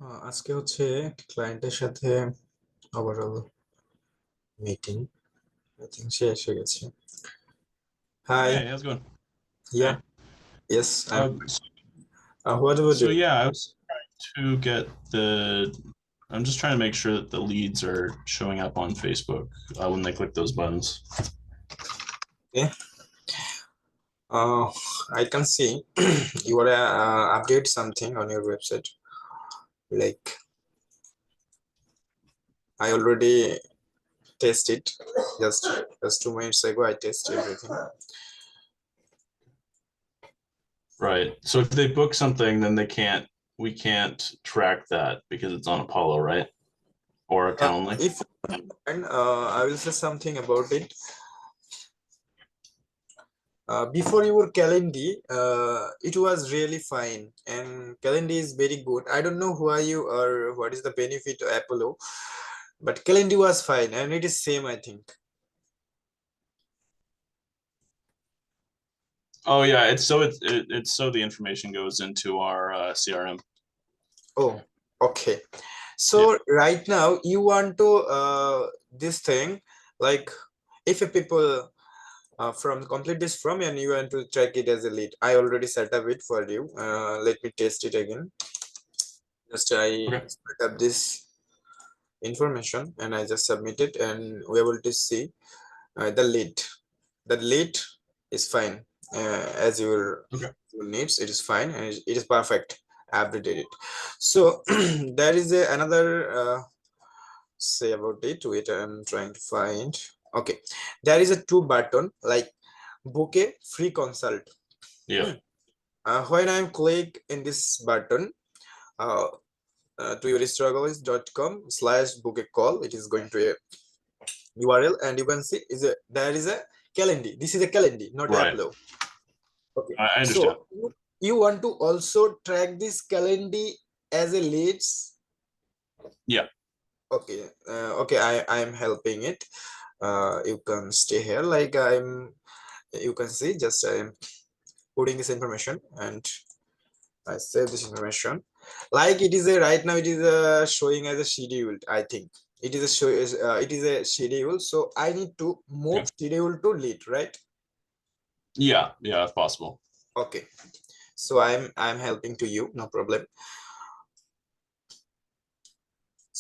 আজকে হচ্ছে ক্লায়েন্টের সাথে ওভারঅল মিটিং আই থিংক সে এসে গেছে। Hi. Hey, how's it going? Yeah, Hi. Yes, I am Uh, what about so you? yeah, I was to get the. I'm just trying to make sure that the leads are showing up on Facebook when they click those buttons. Okay. I can see you want to update something on your website. Like I already tested just 2 minutes ago. I tested everything. Right. So if they book something, then they can't. We can't track that because it's on Apollo, right? Or account only. If and I will say something about it. Before your Calendly, it was really fine, and Calendly is very good. I don't know why you or what is the benefit of Apollo, but Calendly was fine, and it is same, I think. Oh yeah, it's so the information goes into our CRM. Oh, okay. Yeah. So right now you want to this thing, like if a people from complete this from and you want to track it as a lead. I already set up it for you. Let me test it again. Just I Okay. set up this information and I just submit it, and we're able to see the lead. The lead is fine as Okay. your needs. It is fine and it is perfect. I updated it. So there is another say about it. Wait, I'm trying to find. Okay, there is a two button like book a free consult. Yeah. Hmm. When I click in this button, uh, to yourstruggles.com/book a call, it is going to a URL, and you can see there is a calendar. This is a calendar, not Right. Apple. Okay, I understand. so you want to also track this calendar as a leads. Yeah. Okay, okay, I am helping it. You can stay here. Like you can see, just I am putting this information and I save this information. Like it is a right now, it is showing as a scheduled. I think it is a show. It is a schedule. So I need to Okay. move schedule to lead, right? Yeah. Yeah, if possible. Okay. So I'm helping to you, no problem.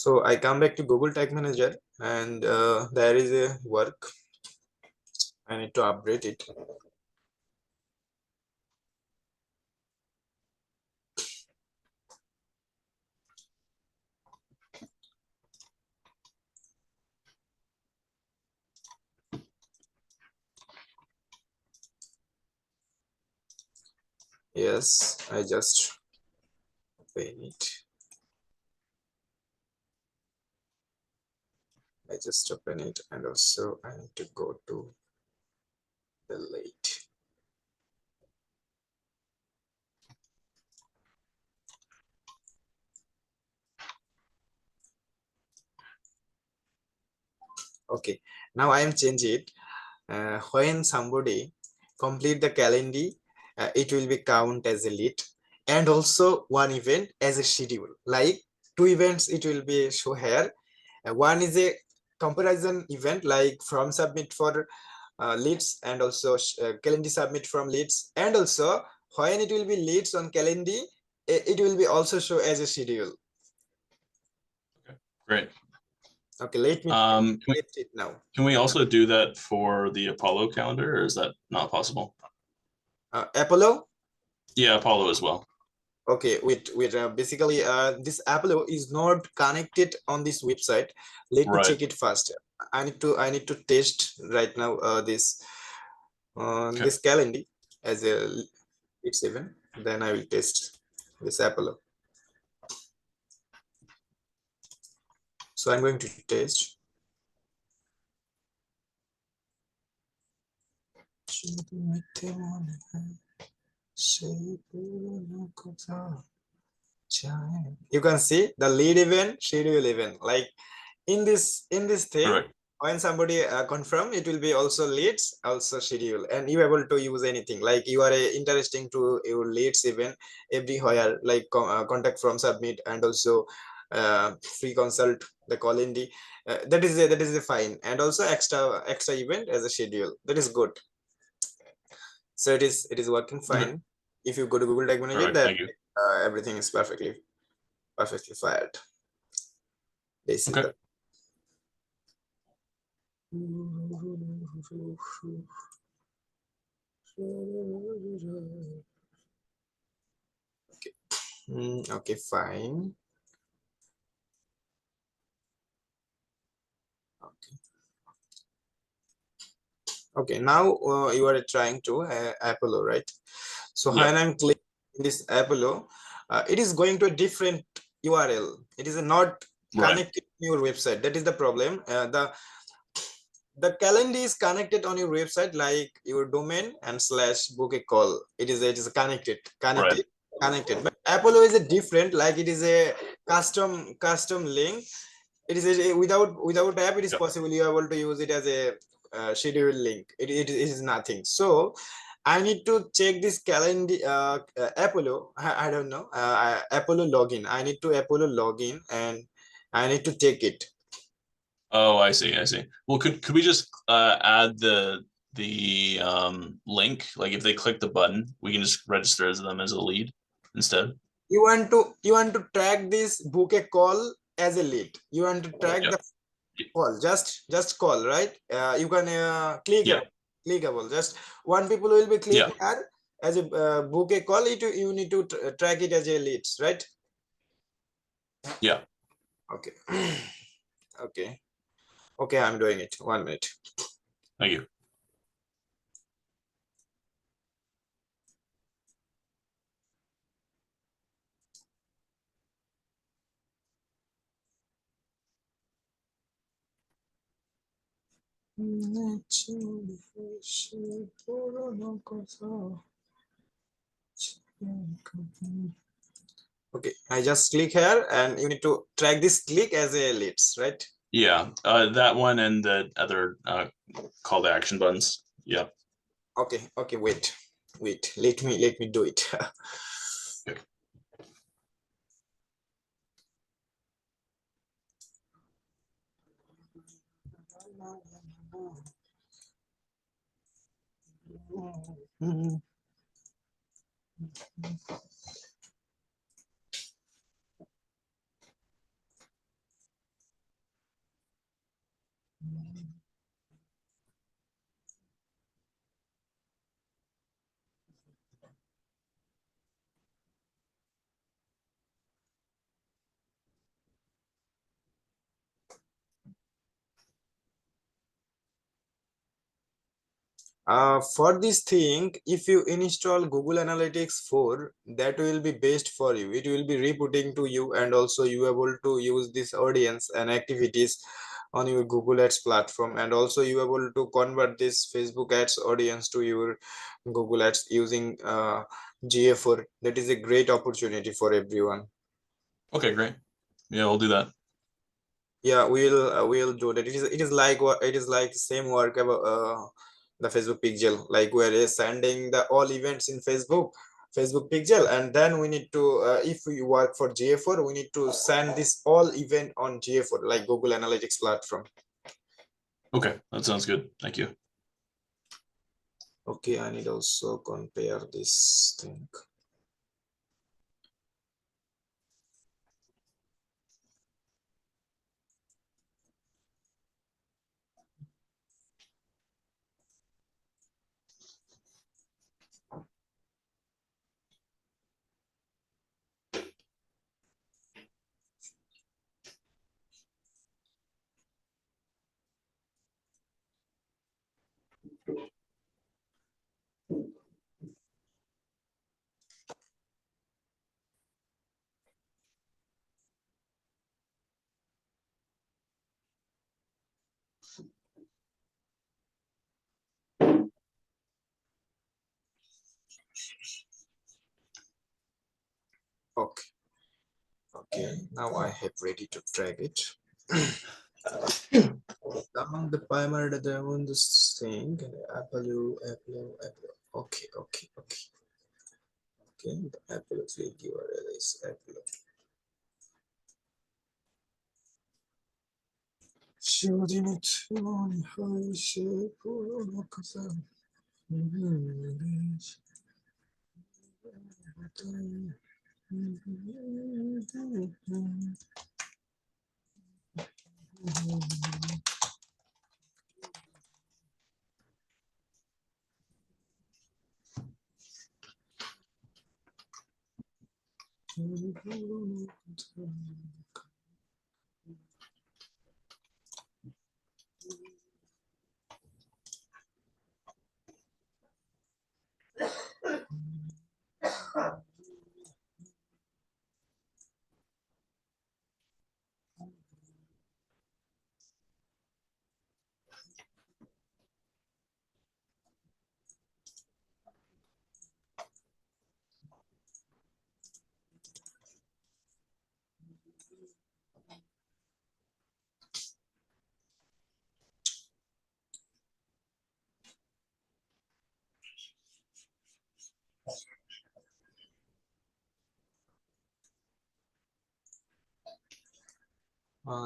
So I come back to Google Tag Manager, and there is a work. I need to update it. Yes, I just open it. I just open it, and also I need to go to the late. Okay, now I am change it. When somebody complete the calendar, it will be count as a lead, and also one event as a schedule. Like two events, it will be show here. One is a comparison event, like from submit for leads, and also calendar submit from leads, and also when it will be leads on calendar, it will be also show as a schedule. Okay. Great. Okay, let me Can we test it now. Can we also do that for the Apollo calendar, or is that not possible? Apollo. Yeah, Apollo as well. Okay, with basically this Apollo is not connected on this website. Let me Right. check it first. I need to test right now this Okay. this calendar as a it's even, then I will test this Apollo. So I'm going to test. You can see the lead event, schedule event. Like in this thing, Perfect. when somebody confirm, it will be also leads, also schedule, and you able to use anything like you are interesting to your leads even everywhere, like contact from submit, and also free consult the calendar. That is a fine, and also extra event as a schedule. That is good. So it is working Okay. fine. If you go to Google Tag All Manager, right. that Thank you. everything is perfectly fired. This is Okay. the okay. Okay, fine. Okay. Okay, now you are trying to Apollo, right? So Yep. when I'm clicking this Apollo, it is going to a different URL. It is not Right. connected to your website. That is the problem. The calendar is connected on your website, like your domain and slash book a call. It is connected, Right. connected. But Apollo is a different, like it is a custom link. It is without app. It is Yep. possible you are able to use it as a schedule link. It is nothing. So I need to check this calendar Apollo. I don't know Apollo login. I need to Apollo login, and I need to take it. Oh, I see. I see. Well, could we just add the link? Like if they click the button, we can just register as them as a lead instead. You want to track this book a call as a lead. You want to track Yep. the call, just call, right? You can Yeah. clickable. Just one people will be click Yeah. here as a book a call. You need to track it as a leads, right? Yeah. Okay. Okay. Okay, I'm doing it. 1 minute. Thank you. Okay, I just click here, and you need to track this click as a leads, right? Yeah. That one and the other call to action buttons. Yep. Okay. Okay, wait, let me do it. Okay. For this thing, if you install Google Analytics 4, that will be best for you. It will be reporting to you, and also you able to use this audience and activities on your Google Ads platform, and also you able to convert this Facebook Ads audience to your Google Ads using GA4. That is a great opportunity for everyone. Okay. Great. Yeah, we'll do that. Yeah, we'll do that. It is like what it is like same work about the Facebook pixel, like we're sending the all events in Facebook pixel, and then we need to if we work for GA4, we need to send this all event on GA4, like Google Analytics platform. Okay. That sounds good. Thank you. Okay, I need also compare this thing. Okay. Okay, now I have ready to drag it. Down the primary down this thing. Apple. Okay. The Apple 3 URL is Apple. Shooting it on high shape.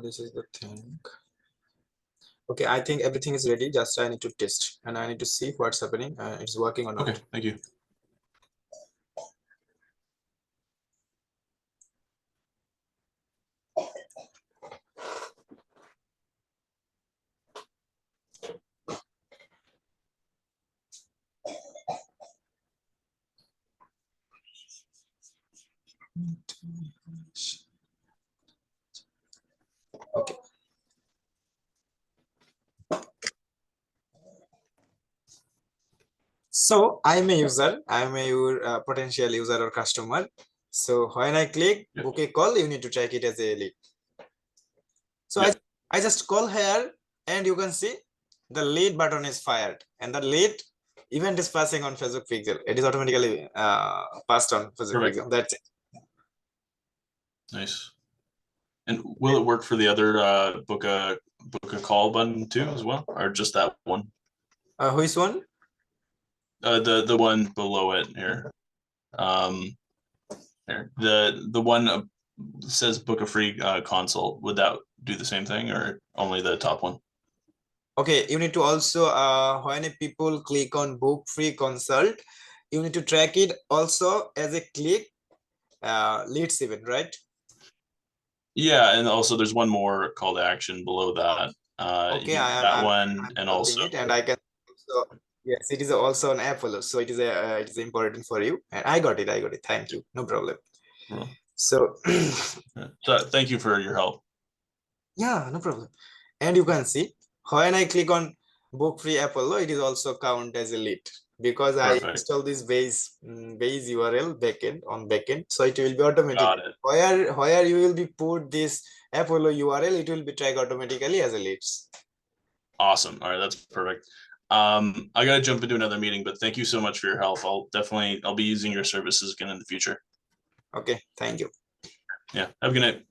This is the thing. Okay, I think everything is ready. Just I need to test and I need to see what's happening. It's working or not. Okay, thank you. Okay. So I'm a user. I'm a potential user or customer. So when I click Yep. book a call, you need to check it as a lead. So Yep. I just call here and you can see the lead button is fired and the lead event is passing on Facebook Pixel. It is automatically passed on Facebook Perfect. Pixel. That's it. Nice. And will it work for the other book a call button too as well, or just that one? Which one? The one below it here. Here. The one says book a free consult. Would that do the same thing, or only the top one? Okay, you need to also when people click on book free consult, you need to track it also as a click leads event, right? Yeah, and also there's one more call to action below that. Okay, That one, I'm and copying also it, and I can also, yes, it is also an Apple, so it is important for you, and I got it. Thank you, no problem. So so thank you for your help. yeah, no problem. And you can see when I click on book free Apollo, it is also count as a lead because I Perfect. install this base URL backend on backend, so it will be automatic. Got it. Where you will be put this Apollo URL, it will be tracked automatically as a leads. Awesome. All right, that's perfect. I gotta jump into another meeting, but thank you so much for your help. I'll be using your services again in the future. Okay, thank you. Yeah. Have a good night.